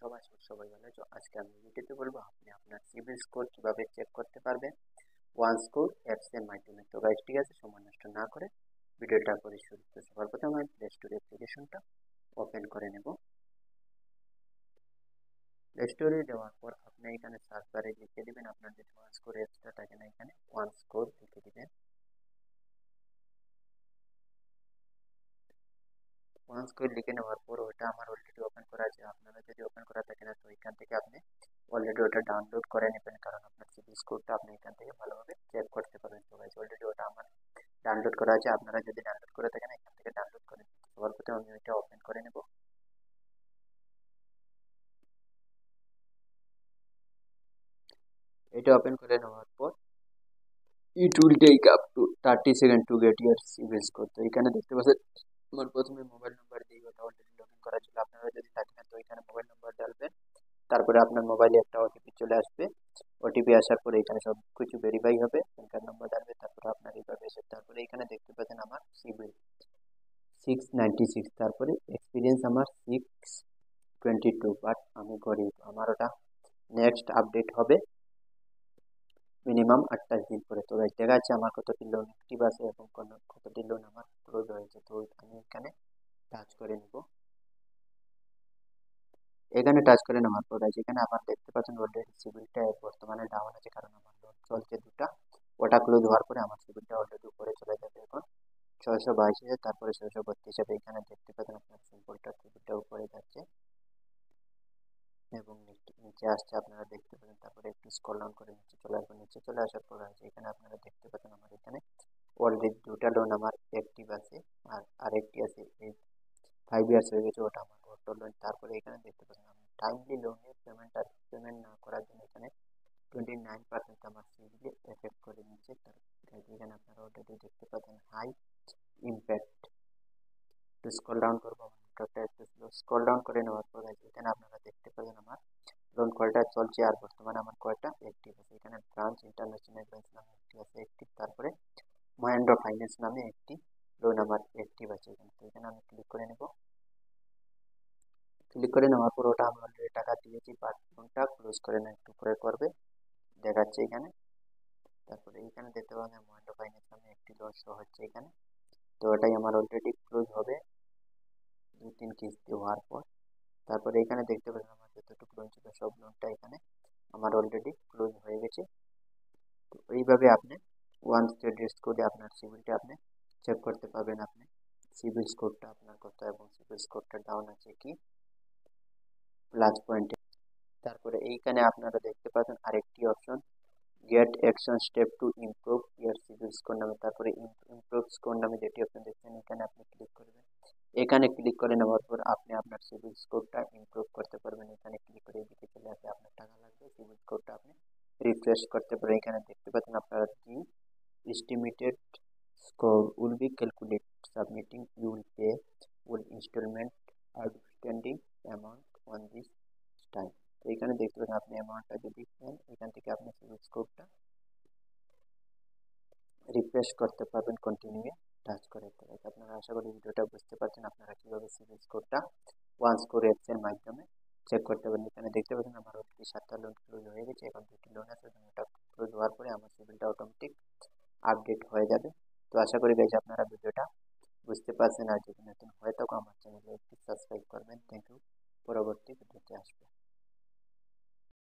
সবাই সবাই ভালো আছো। আজকে আমি ভিডিওতে বলবো আপনি আপনার সিবিল স্কোর কিভাবে চেক করতে পারবেন ওয়ান স্কোর অ্যাপস এর মাধ্যমে। তো গাইস ঠিক আছে, সময় নষ্ট না করে ভিডিওটা করে শুরু করতে। সবার প্রথমে আমি প্লে স্টোর অ্যাপ্লিকেশনটা ওপেন করে নেব। প্লে স্টোরে দেওয়ার পর আপনি এখানে সার্চ বারে লিখে দিবেন আপনার যে ওয়ান স্কোর অ্যাপসটা থাকে না, এখানে ওয়ান স্কোর লিখে দিবেন। ওয়ান স্কোর লিখে নেওয়ার পর ওটা আমার অলরেডি ওপেন করা আছে। আপনারা যদি ওপেন করা থাকে না, তো এখান থেকে আপনি অলরেডি ওটা ডাউনলোড করে নেবেন, কারণ আপনার সিবিল স্কোরটা আপনি এখান থেকে ভালোভাবে চেক করতে পারবেন। তো গাইস অলরেডি ওটা আমার ডাউনলোড করা আছে। আপনারা যদি ডাউনলোড করে থাকেন এখান থেকে ডাউনলোড করে নিতে। সবার প্রথমে আমি ওইটা ওপেন করে নেব। এটা ওপেন করে নেওয়ার পর it will take up to 30 seconds to get your CIBIL score. তো এখানে দেখতে পাচ্ছেন আমার প্রথমে মোবাইল নাম্বার দিয়ে ওটা অলরেডি লগ ইন করা ছিল। আপনারা যদি থাকেন তো এখানে মোবাইল নাম্বার ডালবেন, তারপরে আপনার মোবাইলে একটা ওটিপি চলে আসবে। ওটিপি আসার পরে এখানে সব কিছু ভেরিফাই হবে, প্যান কার্ড নাম্বার ডালবে, তারপরে আপনার এইভাবে এসে তারপরে এখানে দেখতে পাচ্ছেন আমার সিবিল 696, তারপরে এক্সপিরিয়েন্স আমার 622। বাট আমি গরিব, আমার ওটা নেক্সট আপডেট হবে মিনিমাম 28 দিন পরে। তো গাইস দেখা যাচ্ছে আমার কতটি লোন অ্যাক্টিভ আছে এবং কতটি লোন আমার ক্লোজ হয়েছে। তো আমি এখানে টাচ করে নিব। এখানে টাচ করে নেওয়ার পর আছে এখানে আবার দেখতে পাচ্ছেন অলরেডি সিবিলটা বর্তমানে ডাউন আছে, কারণ আমার লোন চলছে দুটা। ওটা ক্লোজ হওয়ার পরে আমার সিবিলটা অলরেডি উপরে চলে যাবে। এখন 622 তারপরে 632 হবে। এখানে দেখতে পাচ্ছেন আপনার সিবিলটা উপরে যাচ্ছে এবং নিচে আসছে, আপনারা দেখতে পাচ্ছেন। তারপরে একটু স্ক্রল ডাউন করে নিচে চলে আসবে। নিচে চলে আসার পর আছে এখানে আপনারা দেখতে পাচ্ছেন আমার এখানে অলরেডি দুটা লোন আমার অ্যাক্টিভ আছে, আর আরেকটি আছে এই 5 ইয়ার্স হয়ে গেছে, ওটা আমার অটো লোন। তারপরে এখানে দেখতে পাচ্ছেন আমি টাইমলি লোনের পেমেন্ট না করার জন্য এখানে 29% আমার সিবিল এফেক্ট করে নিচ্ছে। তার এখানে আপনারা অলরেডি দেখতে পাচ্ছেন হাই ইম্প্যাক্ট। একটু স্ক্রল ডাউন করবো, আমার নেটওয়ার্কটা একটু স্লো। স্ক্রল ডাউন করে নেওয়ার পর এখানে আপনারা দেখতে পাচ্ছেন আমার লোন কয়টা চলছে আর বর্তমানে আমার কয়টা অ্যাক্টিভ আছে। এখানে ব্রাঞ্চ ইন্টারন্যাশনাল ব্যাংক নামে একটি আছে অ্যাক্টিভ, তারপরে মহেন্দ্র ফাইন্যান্স নামে একটি লোন আমার অ্যাক্টিভ আছে এখানে। তো এখানে আমি ক্লিক করে নেব। ক্লিক করে নেওয়ার পর ওটা আমি অলরেডি টাকা দিয়েছি, বাট লোনটা ক্লোজ করে না, একটু পরে করবে দেখাচ্ছে এখানে। তারপরে এখানে দেখতে পাবেন মহেন্দ্র ফাইন্যান্স নামে একটি লোন শো হচ্ছে এখানে। তো ওটাই আমার অলরেডি ক্লোজ হবে 2-3 কিস্তি হওয়ার পর। তারপরে এখানে দেখতে পাচ্ছেন আমার যতটুকু লোন ছিল সব লোনটা এখানে আমার অলরেডি ক্লোজ হয়ে গেছে। তো এইভাবে আপনি ওয়ান ক্রেডিট স্কোরে আপনার সিবিলটা আপনি চেক করতে পারবেন, আপনি সিবিল স্কোরটা আপনার কত এবং সিবিল স্কোরটা ডাউন আছে কি প্লাস পয়েন্টে। তারপরে এইখানে আপনারা দেখতে পাচ্ছেন আরেকটি option get action step to improve your CIBIL score নামে। তারপরে ইমপ্রুভ স্কোর নামে যেটি অপশন দেখছেন এখানে আপনি ক্লিক করবেন। এখানে ক্লিক করে নেওয়ার পর আপনি আপনার সিবিল স্কোরটা ইমপ্রুভ করতে পারবেন। এখানে ক্লিক করে এদিকে চলে আসে আপনার টাকা লাগবে, সিবিল স্কোরটা আপনি রিফ্রেশ করতে পারেন। এখানে দেখতে পাচ্ছেন আপনারা কি estimated score will be calculated submitting you will pay full installment outstanding amount on this time। তো এখানে দেখতে পাচ্ছেন আপনি অ্যামাউন্টটা যদি দেন এখান থেকে আপনি সিবিল স্কোরটা রিফ্রেশ করতে পারবেন কন্টিনিউ টাচ করে। তো আপনারা আশা করি ভিডিওটা বুঝতে পারছেন আপনারা কিভাবে সিবিল স্কোরটা ওয়ান স্কোর অ্যাপস এর মাধ্যমে চেক করতে পারেন। এখানে দেখতে পাচ্ছেন আমার অলরেডি 7টা লোন ক্লোজ হয়ে গেছে, এখন 2টি লোন আছে। ওটা ক্লোজ হওয়ার পরে আমার সিবিলটা অটোমেটিক আপডেট হয়ে যাবে। তো আশা করি গাইজ আপনারা ভিডিওটা বুঝতে পারছেন। আর যদি নতুন হয়ে থাকো আমার চ্যানেলে একটু সাবস্ক্রাইব করবেন। Thank you. পরবর্তী ভিডিওতে আসবে।